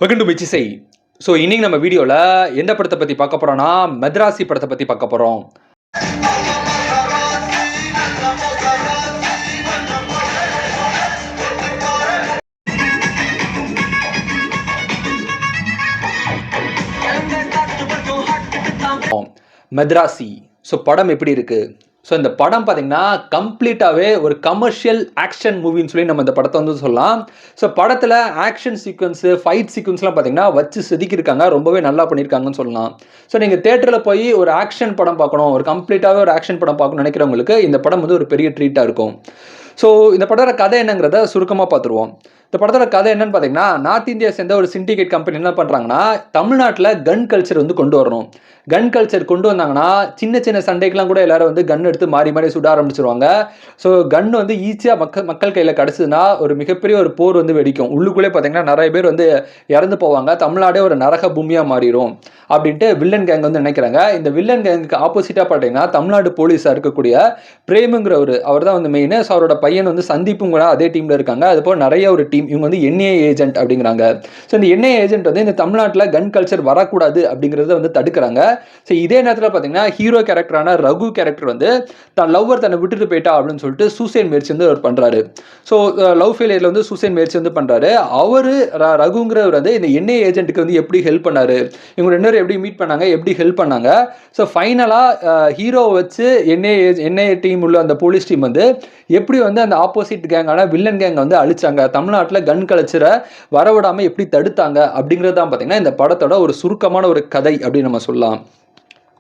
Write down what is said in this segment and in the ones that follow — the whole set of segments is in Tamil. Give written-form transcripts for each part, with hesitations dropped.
Welcome to மிச்சிசை. ஸோ இன்னைக்கு நம்ம வீடியோவில் எந்த படத்தை பற்றி பார்க்க போகிறோம்னா மத்ராசி படத்தை பற்றி பார்க்க போகிறோம். மத்ராசி. ஸோ படம் எப்படி இருக்குது? ஸோ இந்த படம் பார்த்தீங்கன்னா கம்ப்ளீட்டாகவே ஒரு கமர்ஷியல் ஆக்ஷன் மூவின்னு சொல்லி நம்ம இந்த படத்தை வந்து சொல்லலாம். ஸோ படத்தில் ஆக்ஷன் சீக்வன்ஸு, ஃபைட் சீக்வன்ஸ்லாம் பார்த்தீங்கன்னா வச்சு செதுக்கியிருக்காங்க, ரொம்பவே நல்லா பண்ணியிருக்காங்கன்னு சொல்லலாம். ஸோ நீங்கள் தேட்டரில் போய் ஒரு ஆக்ஷன் படம் பார்க்கணும், ஒரு கம்ப்ளீட்டாகவே ஒரு ஆக்ஷன் படம் பார்க்கணும்னு நினைக்கிறவங்களுக்கு இந்த படம் வந்து ஒரு பெரிய ட்ரீட்டாக இருக்கும். ஸோ இந்த படத்தோட கதை என்னங்கிறத சுருக்கமாக பார்த்துருவோம். இந்த படத்தோட கதை என்னன்னு பார்த்தீங்கன்னா, நார்த் இந்தியா சேர்ந்த ஒரு சிண்டிகேட் கம்பெனி என்ன பண்ணுறாங்கன்னா, தமிழ்நாட்டில் கன் கல்ச்சர் வந்து கொண்டு வரணும். கன் கல்ச்சர் கொண்டு வந்தாங்கன்னா சின்ன சின்ன சண்டைக்கெலாம் கூட எல்லாரும் வந்து கன் எடுத்து மாறி மாறி சுட ஆரம்பிச்சிருவாங்க. ஸோ கன் வந்து ஈஸியாக மக்கள் கையில் கிடச்சிதுன்னா ஒரு மிகப்பெரிய ஒரு போர் வந்து வெடிக்கும். உள்ளுக்குள்ளே பார்த்தீங்கன்னா நிறைய பேர் வந்து இறந்து போவாங்க. தமிழ்நாடே ஒரு நரக பூமியாக மாறிடும் அப்படின்ட்டு வில்லன் கேங் வந்து நினைக்கிறாங்க. இந்த வில்லன் கேங்குக்கு ஆப்போசிட்டாக பார்த்தீங்கன்னா தமிழ்நாடு போலீஸாக இருக்கக்கூடிய பிரேமுங்கிற அவர் தான் வந்து மெயின். ஸோ அவரோட பையன் வந்து சந்தீப்பும் கூட அதே டீமில் இருக்காங்க. அதுபோல் நிறைய ஒரு டீம், இவங்க வந்து என்ஐஏ ஏஜென்ட் அப்படிங்கிறாங்க. ஸோ இந்த என்ஐஏ ஏஜென்ட் வந்து இந்த தமிழ்நாட்டில் கன் கல்ச்சர் வரக்கூடாது அப்படிங்கிறத வந்து தடுக்கிறாங்க. ஸோ இதே நேரத்தில் பார்த்தீங்கன்னா ஹீரோ கேரக்டரான ரகு கேரக்டர் வந்து தன் லவ்வர் தன்னை விட்டுட்டு போயிட்டா அப்படின்னு சொல்லிட்டு சூசைட் முயற்சி வந்து அவர் பண்ணுறாரு. ஸோ லவ் ஃபெயிலியரில் வந்து சூசைட் முயற்சி வந்து பண்ணுறாரு. அவர் ரகுங்கிறவர் வந்து இந்த என்ஐஏ ஏஜென்ட்டுக்கு வந்து எப்படி ஹெல்ப் பண்ணாரு, இவங்க ரெண்டு பேரும் எப்படி மீட் பண்ணாங்க, எப்படி ஹெல்ப் பண்ணாங்க. ஸோ ஃபைனலாக ஹீரோவை வச்சு என்ஐஏ டீம் உள்ள அந்த போலீஸ் டீம் வந்து எப்படி வந்து அந்த ஆப்போசிட் கேங்கான வில்லன் கேங்கை வந்து அழிச்சாங்க, தமிழ்நாட்டில் கன் கல்ச்சரை வரவிடாமல் எப்படி தடுத்தாங்க அப்படிங்கிறது தான் பார்த்தீங்கன்னா இந்த படத்தோட ஒரு சுருக்கமான ஒரு கதை அப்படின்னு நம்ம சொல்லலாம்.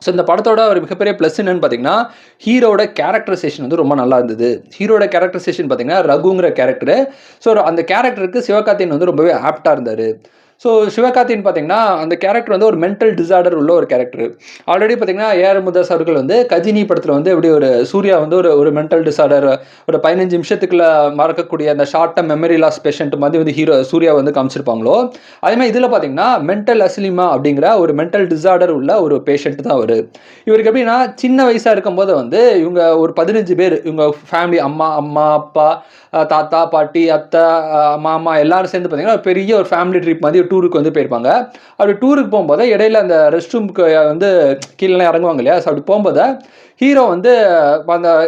ஸோ இந்த படத்தோட ஒரு மிகப்பெரிய ப்ளஸ் என்னன்னு பார்த்தீங்கன்னா, ஹீரோட கேரக்டரைசேஷன் வந்து ரொம்ப நல்லா இருந்தது. ஹீரோட கேரக்டரைசேஷன் பார்த்தீங்கன்னா ரகுங்கிற கேரக்டரு. ஸோ அந்த கேரக்டருக்கு சிவகார்த்திகேயன் வந்து ரொம்பவே ஆப்டாக இருந்தார். ஸோ சிவகார்த்திகேயன் பார்த்தீங்கன்னா அந்த கேரக்டர் வந்து ஒரு மென்டல் டிசார்டர் உள்ள ஒரு கேரக்டர். ஆல்ரெடி பார்த்தீங்கன்னா ஏஆர் முருகதாஸ் அவர்கள் வந்து கஜினி படத்தில் வந்து எப்படி ஒரு சூர்யா வந்து ஒரு மென்டல் டிசார்டர், ஒரு 15 நிமிஷத்துக்குள்ள மறக்கக்கூடிய அந்த short term memory loss patient மாதிரி வந்து சூர்யா வந்து காமிச்சிருப்பாங்களோ, அதேமாதிரி இதில் பார்த்தீங்கன்னா மென்டல் அஸ்லிமா அப்படிங்கிற ஒரு மென்டல் டிசார்டர் உள்ள ஒரு பேஷண்ட் தான் அவர். இவருக்கு எப்படின்னா சின்ன வயசாக இருக்கும்போது வந்து இவங்க ஒரு 15 பேர், இவங்க ஃபேமிலி அம்மா அப்பா தாத்தா பாட்டி அத்தை மாமா எல்லாரும் சேர்ந்து பார்த்தீங்கன்னா பெரிய ஒரு ஃபேமிலி ட்ரிப் மாதிரி டூருக்கு வந்து போயிருப்பாங்க. அப்படி டூருக்கு போகும்போது இடையில அந்த ரெஸ்ட் ரூமுக்கு வந்து கீழே இறங்குவாங்க இல்லையா. ஸோ அப்படி போகும்போது ஹீரோ வந்து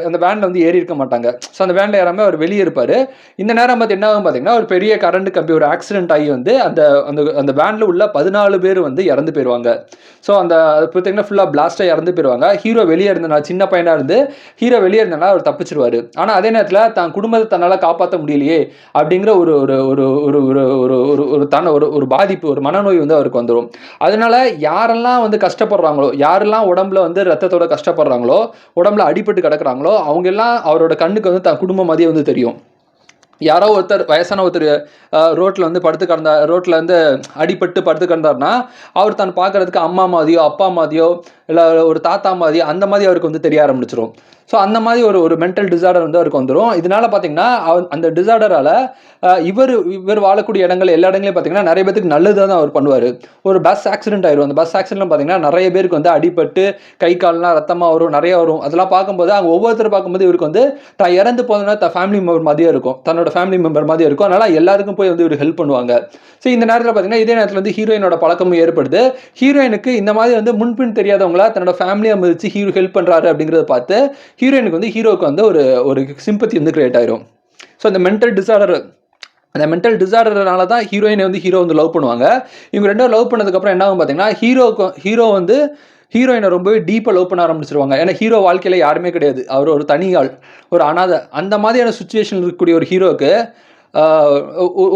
அந்த வேனில் வந்து ஏறி இருக்க மாட்டாங்க. ஸோ அந்த வேனில் ஏறாமல் அவர் வெளியே இருப்பார். இந்த நேரம் பார்த்து என்ன ஆகும் பார்த்தீங்கன்னா, ஒரு பெரிய கரண்ட் கம்பி ஒரு ஆக்சிடென்ட் ஆகி வந்து அந்த வேனில் உள்ள 14 பேர் வந்து இறந்து போயிடுவாங்க. ஸோ அந்த பார்த்தீங்கன்னா ஃபுல்லாக பிளாஸ்டாக இறந்து போயிடுவாங்க. ஹீரோ வெளியே இருந்தனா, சின்ன பையனாக இருந்து ஹீரோ வெளியே இருந்தனா அவர் தப்பிச்சிருவார். ஆனால் அதே நேரத்தில் தான் குடும்பத்தை தன்னால் காப்பாற்ற முடியலையே அப்படிங்கிற ஒரு ஒரு ஒரு ஒரு ஒரு ஒரு தன ஒரு ஒரு பாதிப்பு, ஒரு மனநோய் வந்து அவருக்கு வந்துடும். அதனால யாரெல்லாம் வந்து கஷ்டப்படுறாங்களோ, யாரெல்லாம் உடம்புல வந்து ரத்தத்தோட கஷ்டப்படுறாங்களோ, உடம்புல அடிபட்டு கிடக்குறாங்களோ, அவங்க எல்லாம் அவரோட கண்ணுக்கு வந்து தன் குடும்பம் மாதிரியே வந்து தெரியும். யாரோ ஒருத்தர் வயசான ஒருத்தர் ரோட்டில் வந்து படுத்து கிடந்தா, ரோட்டில் வந்து அடிபட்டு படுத்து கிடந்தாருன்னா அவர் தான் பார்க்கறதுக்கு அம்மா மாதிரியோ அப்பா மாதிரியோ இல்லை ஒரு தாத்தா மாதிரியோ அந்த மாதிரி அவருக்கு வந்து தெரிய ஆரம்பிச்சிடும். ஸோ அந்த மாதிரி ஒரு மென்டல் டிசார்டர் வந்து அவருக்கு வந்துடும். இதனால பார்த்தீங்கன்னா அந்த டிசார்டரால் இவர் வாழக்கூடிய இடங்கள் எல்லா இடங்களையும் பார்த்தீங்கன்னா நிறைய பேருக்கு நல்லதாக தான் அவர் பண்ணுவார். ஒரு பஸ் ஆக்சிடென்ட் ஆயிரும். அந்த பஸ் ஆக்சிடென்ட்லாம் பார்த்தீங்கன்னா நிறைய பேருக்கு வந்து அடிபட்டு கை கால்லாம் ரத்தமாக வரும், நிறைய வரும். அதெல்லாம் பார்க்கும்போது அவங்க ஒவ்வொருத்தர் பார்க்கும்போது இவருக்கு வந்து தான் இறந்து போதுன்னா தான் ஃபேமிலி மெம்பர் மாதிரியே இருக்கும், தன்னோட ஃபேமிலி மெம்பர் மாதிரி இருக்கும். அதனால் எல்லாருக்கும் போய் வந்து இவர் ஹெல்ப் பண்ணுவாங்க. ஸோ இந்த நேரத்தில் பார்த்தீங்கன்னா இதே நேரத்தில் வந்து ஹீரோயினோட பழக்கமும் ஏற்படுது. ஹீரோயினுக்கு இந்த மாதிரி வந்து முன்பின் தெரியாதவங்களா தன்னோட ஃபேமிலியை மதிச்சு ஹீரோ ஹெல்ப் பண்ணுறாரு அப்படிங்கிறத பார்த்து ஹீரோயினுக்கு வந்து ஹீரோவுக்கு வந்து ஒரு சிம்பத்தி வந்து கிரியேட் ஆயிரும். ஸோ அந்த மென்டல் டிசார்டர்னால தான் ஹீரோயினை வந்து ஹீரோ வந்து லவ் பண்ணுவாங்க. இவங்க ரெண்டும் லவ் பண்ணதுக்கப்புறம் என்ன ஆகும் பார்த்தீங்கன்னா, ஹீரோ வந்து ஹீரோயினை ரொம்பவே டீப்பாக லவ் பண்ண ஆரம்பிச்சிருவாங்க. ஏன்னா ஹீரோ வாழ்க்கையில் யாருமே கிடையாது, அவர் ஒரு தனி ஆள், ஒரு அனாதை. அந்த மாதிரியான சுச்சுவேஷன் இருக்கக்கூடிய ஒரு ஹீரோவுக்கு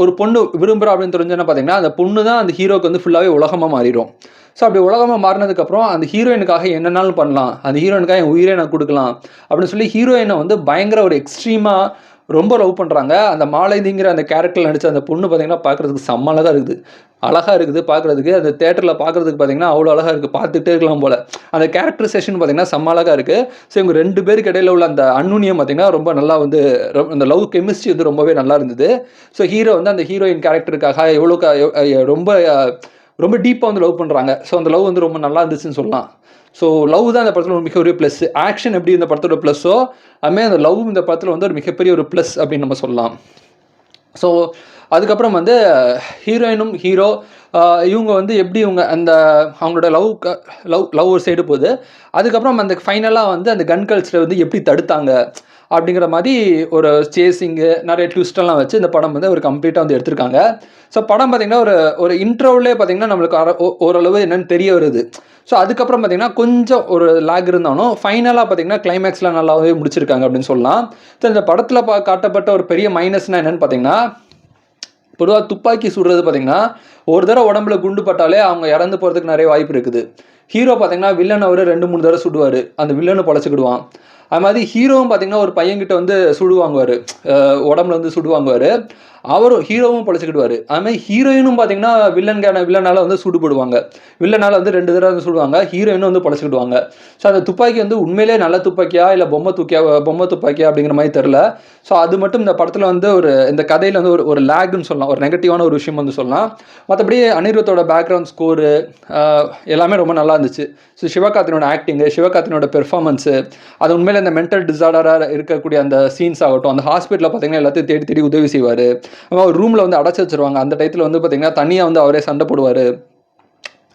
ஒரு பொண்ணு விரும்புகிறா அப்படின்னு தெரிஞ்சோன்னா பார்த்தீங்கன்னா அந்த பொண்ணு தான் அந்த ஹீரோக்கு வந்து ஃபுல்லாகவே உலகமாக மாறிடும். ஸோ அப்படி உலகமாக மாறினதுக்கப்புறம் அந்த ஹீரோயினுக்காக என்னென்னாலும் பண்ணலாம், அந்த ஹீரோயினுக்காக என் உயிரை நான் கொடுக்கலாம் அப்படின்னு சொல்லி ஹீரோயினை வந்து பயங்கர ஒரு எக்ஸ்ட்ரீமாக ரொம்ப லவ் பண்ணுறாங்க. அந்த மாலதிங்கிற அந்த கேரக்டரில் நடித்த அந்த பொண்ணு பார்த்தீங்கன்னா பார்க்குறதுக்கு செம்ம அழகாக இருக்குது பார்க்குறதுக்கு. அந்த தேட்டரில் பார்க்குறதுக்கு பார்த்தீங்கன்னா அவ்வளோ அழகாக இருக்குது, பார்த்துட்டே இருக்கலாம் போல். அந்த கேரக்டரைசேஷன் பார்த்தீங்கன்னா செம்ம அழகாக இருக்குது. ஸோ இவங்க 2 பேருக்கு இடையில உள்ள அந்த அன்னுனியம் பார்த்தீங்கன்னா ரொம்ப நல்லா வந்து அந்த லவ் கெமிஸ்ட்ரி வந்து ரொம்பவே நல்லா இருந்தது. ஸோ ஹீரோ வந்து அந்த ஹீரோயின் கேரக்டருக்காக ரொம்ப டீப்பாக வந்து லவ் பண்ணுறாங்க. ஸோ அந்த லவ் வந்து ரொம்ப நல்லா இருந்துச்சுன்னு சொல்லலாம். ஸோ லவ் தான் இந்த படத்தில் ஒரு மிகப்பெரிய ப்ளஸ். ஆக்ஷன் எப்படி இந்த படத்தோட ப்ளஸ்ஸோ அதுமாதிரி அந்த லவ் இந்த படத்தில் வந்து ஒரு மிகப்பெரிய ஒரு ப்ளஸ் அப்படின்னு நம்ம சொல்லலாம். ஸோ அதுக்கப்புறம் வந்து ஹீரோயினும் ஹீரோ இவங்க வந்து எப்படி இவங்க அந்த அவங்களோட லவ் ஒரு சைடு போகுது, அதுக்கப்புறம் அந்த ஃபைனலாக வந்து அந்த கன் கல்ச்சரை வந்து எப்படி தடுத்தாங்க அப்படிங்கிற மாதிரி ஒரு சேசிங்கு நிறைய ட்விஸ்டெல்லாம் வச்சு இந்த படம் வந்து ஒரு கம்ப்ளீட்டாக வந்து எடுத்திருக்காங்க. ஸோ படம் பார்த்தீங்கன்னா ஒரு இன்ட்ரோவிலே பார்த்தீங்கன்னா நம்மளுக்கு ஓரளவு என்னென்னு தெரிய வருது. ஸோ அதுக்கப்புறம் பார்த்தீங்கன்னா கொஞ்சம் ஒரு லேக் இருந்தாலும் ஃபைனலாக பார்த்தீங்கன்னா கிளைமேக்ஸில் நல்லாவே முடிச்சிருக்காங்க அப்படின்னு சொல்லலாம். ஸோ இந்த படத்தில் காட்டப்பட்ட ஒரு பெரிய மைனஸ்னால் என்னென்னு பார்த்தீங்கன்னா, பொதுவாக துப்பாக்கி சுடுறது பார்த்தீங்கன்னா ஒரு தடவை உடம்புல குண்டு பட்டாலே அவங்க இறந்து போகிறதுக்கு நிறைய வாய்ப்பு இருக்குது. ஹீரோ பார்த்தீங்கன்னா வில்லன் அவர் 2-3 தடவை சுடுவார், அந்த வில்லனை பொழைச்சிக்கிடுவான். அது மாதிரி ஹீரோவும் பார்த்தீங்கன்னா ஒரு பையன்கிட்ட வந்து சுடுவாங்குவார், உடம்புல வந்து சுடுவாங்குவார், அவரும் ஹீரோவும் பொழைச்சிக்கிடுவார். அதுமாதிரி ஹீரோயினும் பார்த்தீங்கன்னா வில்லனால் வந்து சுடுபடுவாங்க, வில்லனால் வந்து 2 தடவை வந்து சுடுவாங்க, ஹீரோயினும் வந்து பொழைச்சிக்கிடுவாங்க. ஸோ அந்த துப்பாக்கி வந்து உண்மையிலே நல்ல துப்பாக்கியா இல்லை பொம்மை துப்பாக்கியா அப்படிங்கிற மாதிரி தெரில. ஸோ அது மட்டும் இந்த படத்தில் வந்து இந்த கதையில் வந்து ஒரு லேக்னு சொல்லலாம், ஒரு நெகட்டிவான ஒரு விஷயம் வந்து சொல்லலாம். மற்றபடி அனிருத்தோட பேக்ரவுண்ட் ஸ்கோரு எல்லாமே ரொம்ப நல்லா இருந்துச்சு. ஸோ சிவகார்த்தினோட ஆக்டிங்கு, சிவகார்த்தினோட பெர்ஃபார்மன்ஸு, அது உண்மையிலே இந்த மென்டல் டிஸார்டராக இருக்கக்கூடிய அந்த சீன்ஸ் ஆகட்டும், அந்த ஹாஸ்பிட்டலில் பார்த்தீங்கன்னா எல்லாத்தையும் தேடி தேடி உதவி செய்வார். ஒரு ரூமில் வந்து அடைச்சி வச்சுருவாங்க, அந்த டயத்தில் வந்து பார்த்தீங்கன்னா தனியாக வந்து அவரே சண்டை போடுவார்.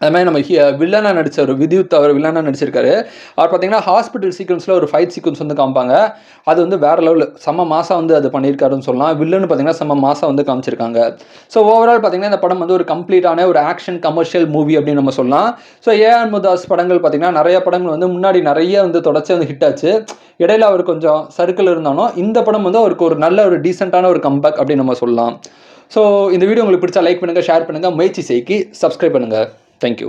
அது மாதிரி நம்ம வில்லனாக நடித்தார் வித்யுத், அவர் வில்லனாக நடிச்சிருக்காரு. அவர் பார்த்தீங்கன்னா ஹாஸ்பிட்டல் சீக்வன்ஸில் ஒரு ஃபைட் சீக்வன்ஸ் வந்து காமிப்பாங்க, அது வந்து வேறு லெவலில் செம்ம மாதம் வந்து அது பண்ணியிருக்காருன்னு சொல்லலாம். வில்லன்னு பார்த்தீங்கன்னா செம்ம மாதம் வந்து காமிச்சிருக்காங்க. ஸோ ஓவரால் பார்த்தீங்கன்னா இந்த படம் வந்து ஒரு கம்ப்ளீட்டான ஒரு ஆக்ஷன் கமர்ஷியல் மூவி அப்படின்னு நம்ம சொல்லலாம். ஸோ ஏஆர் முருகதாஸ் படங்கள் பார்த்தீங்கன்னா நிறைய படங்கள் வந்து முன்னாடி நிறைய வந்து தொடர்ச்சி வந்து ஹிட் ஆச்சு, இடையில அவர் கொஞ்சம் சர்க்கிள் இருந்தாலும் இந்த படம் வந்து அவருக்கு ஒரு நல்ல ஒரு டீசெண்டான ஒரு கம்பேக் அப்படின்னு நம்ம சொல்லலாம். ஸோ இந்த வீடியோ உங்களுக்கு பிடிச்சா லைக் பண்ணுங்கள், ஷேர் பண்ணுங்கள், முயற்சி செய்கி சப்ஸ்கிரைப் பண்ணுங்கள். Thank you.